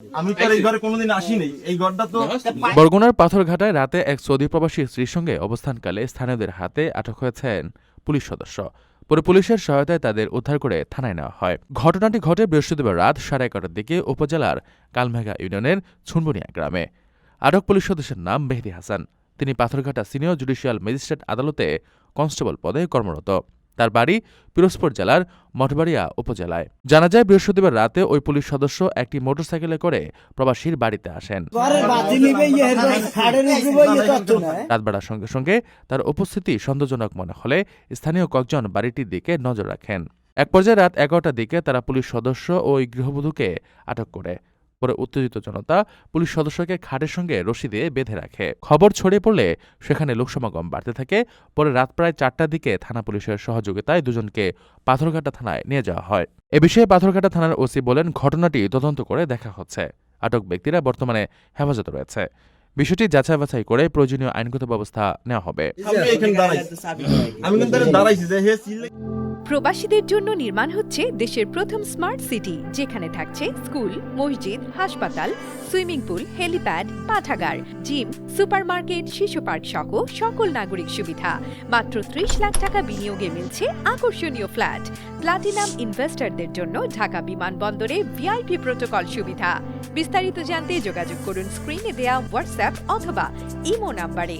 আমি তো আর এই ঘরে কোনোদিন আসিনি, এই ঘরটা তো। বরগুনার পাথরঘাটায় রাতে এক সৌদি প্রবাসী স্ত্রীর সঙ্গে অবস্থানকালে স্থানীয়দের হাতে আটক হয়েছেন পুলিশ সদস্য। পরে পুলিশের সহায়তায় তাদের উদ্ধার করে থানায় নেওয়া হয়। ঘটনাটি ঘটে বৃহস্পতিবার রাত 11:30টার দিকে উপজেলার কালমেঘা ইউনিয়নের ছুনবুনিয়া গ্রামে। আটক পুলিশ সদস্যের নাম মেহেদী হাসান। তিনি পাথরঘাটা সিনিয়র জুডিশিয়াল ম্যাজিস্ট্রেট আদালতে কনস্টেবল পদে কর্মরত। তার বাড়ি পিরোজপুর জেলার মঠবাড়িয়া উপজেলায়। জানা যায়, বৃহস্পতিবার রাতে ওই পুলিশ সদস্য একটি মোটরসাইকেলে করে প্রবাসীর বাড়িতে আসেন। রাত বাড়ার সঙ্গে সঙ্গে তার উপস্থিতি সন্দেহজনক মনে হলে স্থানীয় কয়েকজন বাড়িটির দিকে নজর রাখেন। এক পর্যায়ে রাত 11টার দিকে তারা পুলিশ সদস্য ও ওই গৃহবধূকে আটক করে। পরে উত্তেজিত জনতা পুলিশ সদস্যকে খাটের সঙ্গে রশি দিয়ে বেঁধে রাখে। খবর ছড়িয়ে পড়লে সেখানে লোকসমাগম বাড়তে থাকে। পরে রাত প্রায় 4টার দিকে থানা পুলিশের সহযোগিতায় দুজনকে পাথরঘাটা থানায় নিয়ে যাওয়া হয়। এ বিষয়ে পাথরঘাটা থানার ওসি বলেন, ঘটনাটি তদন্ত করে দেখা হচ্ছে। আটক ব্যক্তিরা বর্তমানে হেফাজতে রয়েছে। বিষয়টি যাচাই বাছাই করে প্রয়োজনীয় আইনগত ব্যবস্থা নেওয়া হবে। আমি কিন্তু দাঁড়াইছি যে হে চিল্লে। প্রবাসীদের জন্য নির্মাণ হচ্ছে দেশের প্রথম স্মার্ট সিটি, যেখানে থাকছে স্কুল, মসজিদ, হাসপাতাল, সুইমিং পুল, হেলিপ্যাড, পাঠাগার, জিম, সুপারমার্কেট, শিশু পার্ক সহ সকল নাগরিক সুবিধা। মাত্র 30 লাখ টাকা বিনিয়োগে মিলছে আকর্ষণীয় ফ্ল্যাট। প্লাটিনাম ইনভেস্টরদের জন্য ঢাকা বিমানবন্দরে ভিআইপি প্রোটোকল সুবিধা। বিস্তারিত জানতে যোগাযোগ করুন স্ক্রিনে দেয়া হোয়াটসঅ্যাপ অথবা ইমো নাম্বারে।